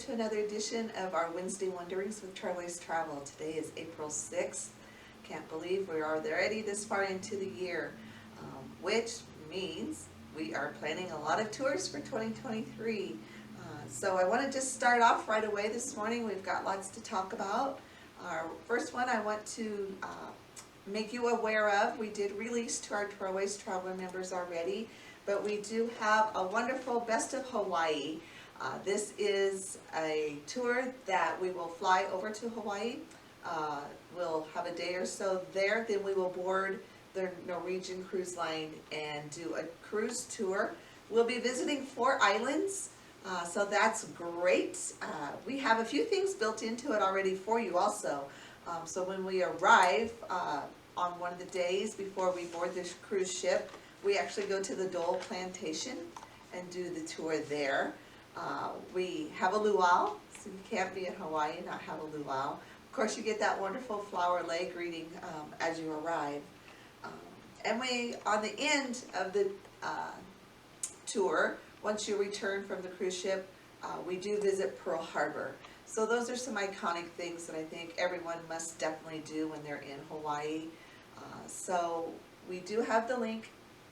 to another edition of our Wednesday Wonderings with Trailways Travel. Today is April 6th. Can't believe we are already this far into the year, which means we are planning a lot of tours for 2023. So I want to just start off right away this morning. We've got lots to talk about. Our first one I want to make you aware of, we did release to our Trailways Traveler members already, but we do have a wonderful Best of Hawaii. This is a tour that we will fly over to Hawaii. We'll have a day or so there, then we will board the Norwegian Cruise Line and do a cruise tour. We'll be visiting 4 islands, so that's great. We have a few things built into it already for you also. So when we arrive on one of the days before we board this cruise ship, we actually go to the Dole Plantation and do the tour there. We have a luau, so you can't be in Hawaii and not have a luau. Of course, you get that wonderful flower lei greeting as you arrive. And we, on the end of the tour, once you return from the cruise ship, we do visit Pearl Harbor. So those are some iconic things that I think everyone must definitely do when they're in Hawaii. So we do have the link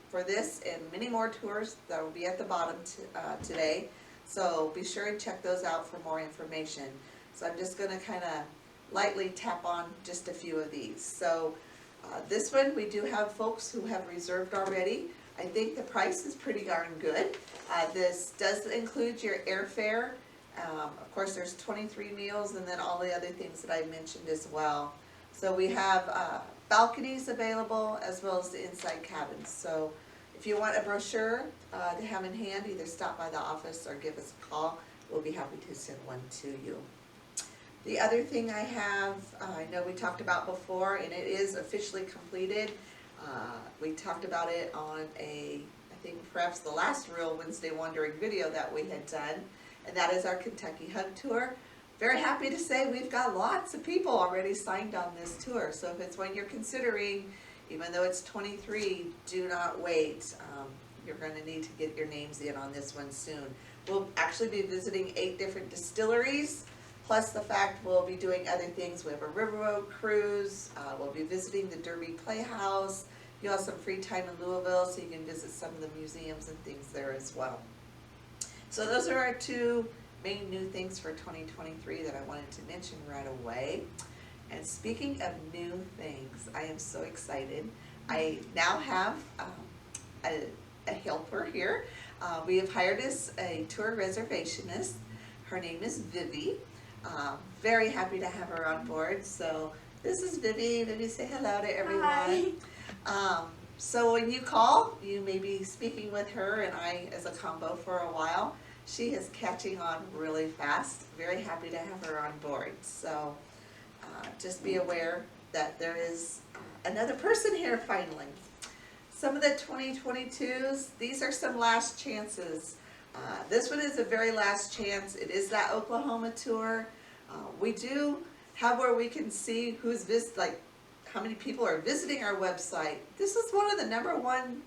for this and many more tours that will be at the bottom today. So be sure and check those out for more information. So I'm just going to kind of lightly tap on just a few of these. So this one, we do have folks who have reserved already. I think the price is pretty darn good. This does include your airfare. Of course, there's 23 meals and then all the other things that I mentioned as well. So we have balconies available as well as the inside cabins. So if you want a brochure to have in hand, either stop by the office or give us a call. We'll be happy to send one to you. The other thing I have, I know we talked about before, and it is officially completed. We talked about it on I think perhaps the last real Wednesday Wandering video that we had done, and that is our Kentucky Hug Tour. Very happy to say we've got lots of people already signed on this tour. So if it's one you're considering, even though it's 23, do not wait. You're going to need to get your names in on this one soon. We'll actually be visiting 8 different distilleries, plus the fact we'll be doing other things. We have a riverboat cruise. We'll be visiting the Derby Playhouse. You'll have some free time in Louisville, so you can visit some of the museums and things there as well. So those are our 2 main new things for 2023 that I wanted to mention right away. And speaking of new things, I am so excited. I now have a helper here. We have hired us a tour reservationist. Her name is Vivi. Very happy to have her on board. So this is Vivi. Vivi, say hello to everyone. Hi. So when you call, you may be speaking with her and I as a combo for a while. She is catching on really fast. Very happy to have her on board. So just be aware that there is another person here finally. Some of the 2022s, these are some last chances. This one is a very last chance. It is that Oklahoma tour. We do have where we can see who's how many people are visiting our website. This is one of the #1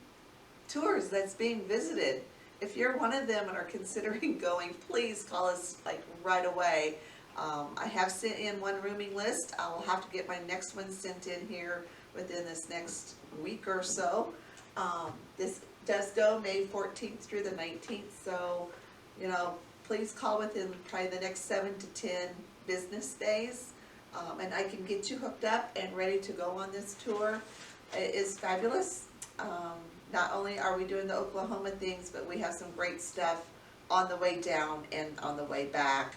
tours that's being visited. If you're one of them and are considering going, please call us right away. I have sent in one rooming list. I will have to get my next one sent in here within this next week or so. This does go May 14th through the 19th, so please call within probably the next 7 to 10 business days, and I can get you hooked up and ready to go on this tour. It is fabulous. Not only are we doing the Oklahoma things, but we have some great stuff on the way down and on the way back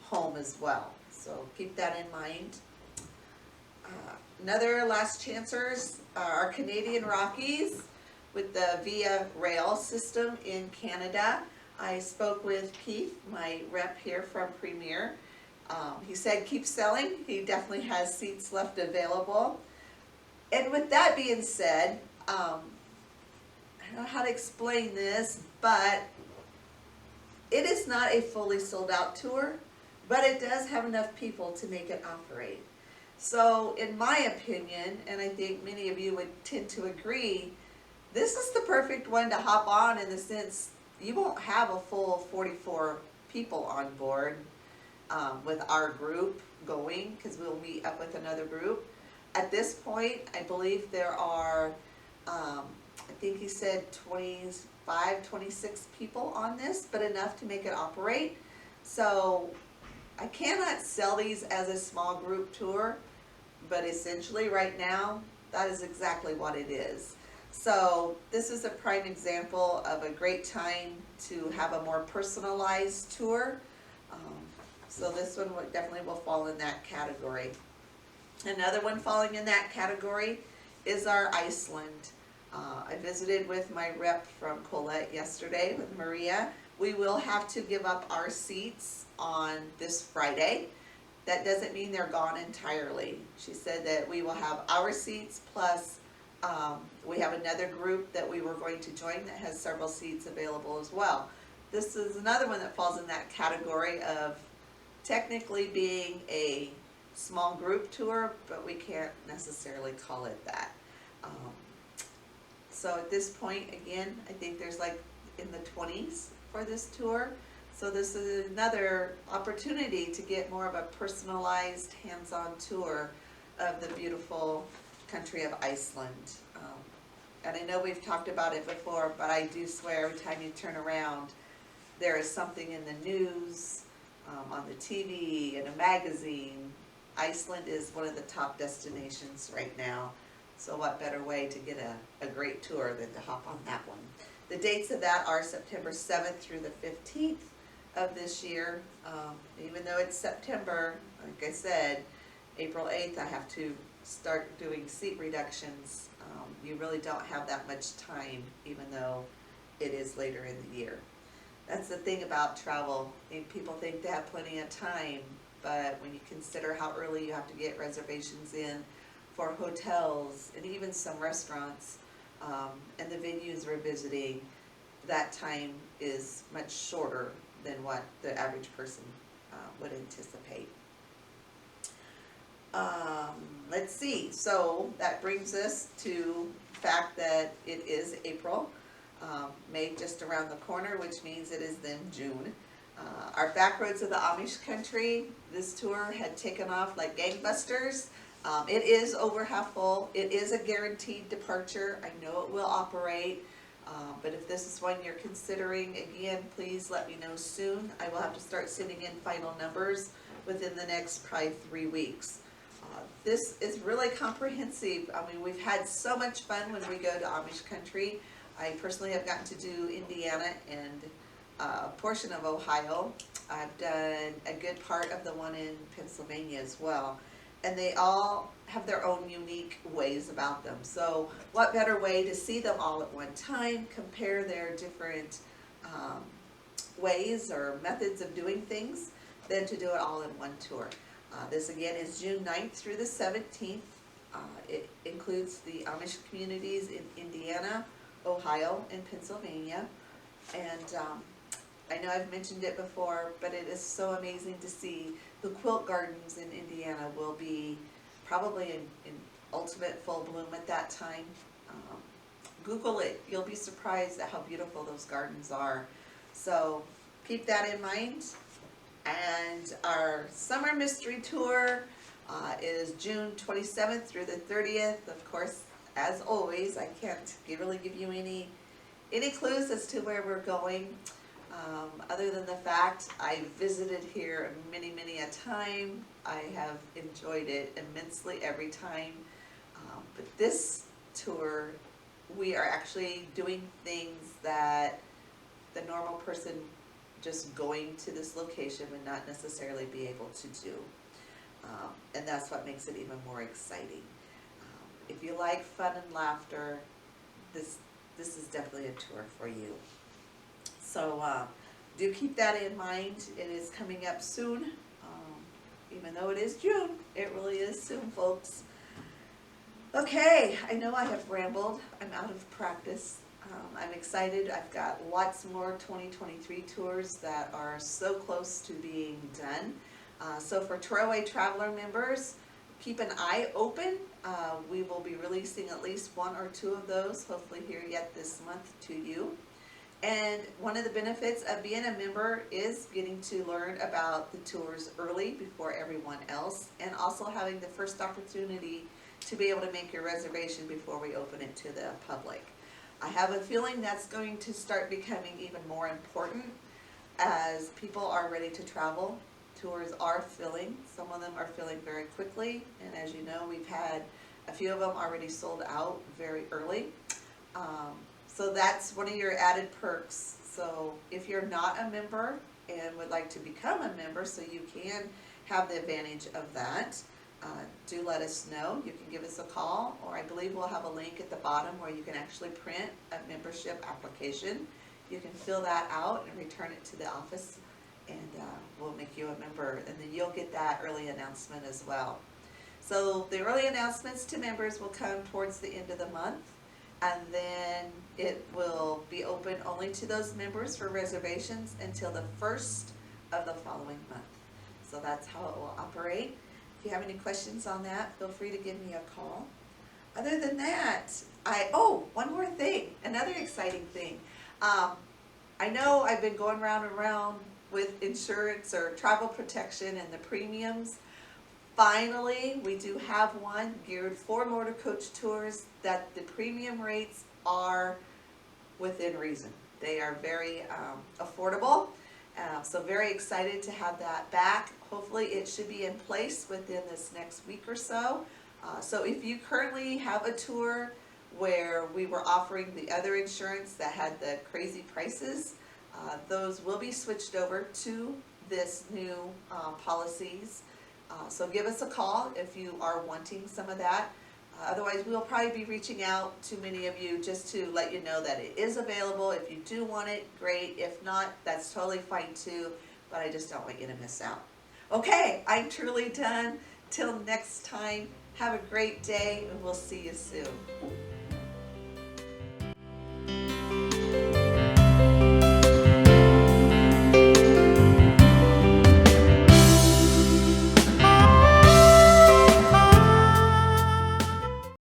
home as well. So keep that in mind. Another last chancers are our Canadian Rockies with the Via Rail system in Canada. I spoke with Keith, my rep here from Premier. He said keep selling. He definitely has seats left available. And with that being said, I don't know how to explain this, but it is not a fully sold out tour, but it does have enough people to make it operate. So in my opinion, and I think many of you would tend to agree, this is the perfect one to hop on in the sense you won't have a full 44 people on board with our group going, because we'll meet up with another group. At this point, I believe there are, I think he said 25, 26 people on this, but enough to make it operate. So I cannot sell these as a small group tour, but essentially right now, that is exactly what it is. So this is a prime example of a great time to have a more personalized tour. So this one definitely will fall in that category. Another one falling in that category is our Iceland. I visited with my rep from Colette yesterday with Maria. We will have to give up our seats on this Friday. That doesn't mean they're gone entirely. She said that we will have our seats plus we have another group that we were going to join that has several seats available as well. This is another one that falls in that category of technically being a small group tour, but we can't necessarily call it that. So at this point, again, I think there's like in the 20s for this tour. So this is another opportunity to get more of a personalized, hands-on tour of the beautiful country of Iceland. And I know we've talked about it before, but I do swear every time you turn around, there is something in the news, on the TV, in a magazine. Iceland is one of the top destinations right now. So what better way to get a great tour than to hop on that one. The dates of that are September 7th through the 15th of this year. Even though it's September, like I said, April 8th I have to start doing seat reductions. You really don't have that much time, even though it is later in the year. That's the thing about travel. I mean, people think they have plenty of time, but when you consider how early you have to get reservations in for hotels and even some restaurants, and the venues we're visiting, that time is much shorter than what the average person would anticipate. Let's see, so that brings us to the fact that it is April, May just around the corner, which means it is then June. Our Backroads of the Amish Country, this tour had taken off like gangbusters. It is over half full. It is a guaranteed departure. I know it will operate, but if this is one you're considering, again, please let me know soon. I will have to start sending in final numbers within the next probably 3 weeks. This is really comprehensive. I mean, we've had so much fun when we go to Amish Country. I personally have gotten to do Indiana and a portion of Ohio. I've done a good part of the one in Pennsylvania as well. And they all have their own unique ways about them. So what better way to see them all at one time, compare their different ways or methods of doing things, than to do it all in one tour. This again is June 9th through the 17th. It includes the Amish communities in Indiana, Ohio, and Pennsylvania. And I know I've mentioned it before, but it is so amazing to see. The quilt gardens in Indiana will be probably in ultimate full bloom at that time. Google it, you'll be surprised at how beautiful those gardens are. So keep that in mind. And our summer mystery tour is June 27th through the 30th. Of course, as always, I can't really give you any clues as to where we're going. Other than the fact I visited here many a time. I have enjoyed it immensely every time. But this tour, we are actually doing things that the normal person just going to this location would not necessarily be able to do. And that's what makes it even more exciting. If you like fun and laughter, this is definitely a tour for you. So do keep that in mind. It is coming up soon. Even though it is June, it really is soon, folks. Okay, I know I have rambled. I'm out of practice. I'm excited. I've got lots more 2023 tours that are so close to being done. So for Trailway Traveler members, keep an eye open. We will be releasing at least 1 or 2 of those, hopefully here yet this month, to you. And one of the benefits of being a member is getting to learn about the tours early before everyone else, and also having the first opportunity to be able to make your reservation before we open it to the public. I have a feeling that's going to start becoming even more important as people are ready to travel. Tours are filling, some of them are filling very quickly, and as you know, we've had a few of them already sold out very early. So that's one of your added perks. So if you're not a member and would like to become a member so you can have the advantage of that, do let us know. You can give us a call, or I believe we'll have a link at the bottom where you can actually print a membership application. You can fill that out and return it to the office, and we'll make you a member, and then you'll get that early announcement as well. So the early announcements to members will come towards the end of the month, and then it will be open only to those members for reservations until the first of the following month. So that's how it will operate. If you have any questions on that, feel free to give me a call. Other than that, one more thing, another exciting thing. I know I've been going round and round with insurance or travel protection and the premiums. Finally, we do have one geared for motor coach tours that the premium rates are within reason. They are very affordable. So very excited to have that back. Hopefully it should be in place within this next week or so. So if you currently have a tour where we were offering the other insurance that had the crazy prices, those will be switched over to this new policies. So give us a call if you are wanting some of that. Otherwise, we'll probably be reaching out to many of you just to let you know that it is available. If you do want it, great. If not, that's totally fine too, but I just don't want you to miss out. Okay, I'm truly done. Till next time, have a great day, and we'll see you soon.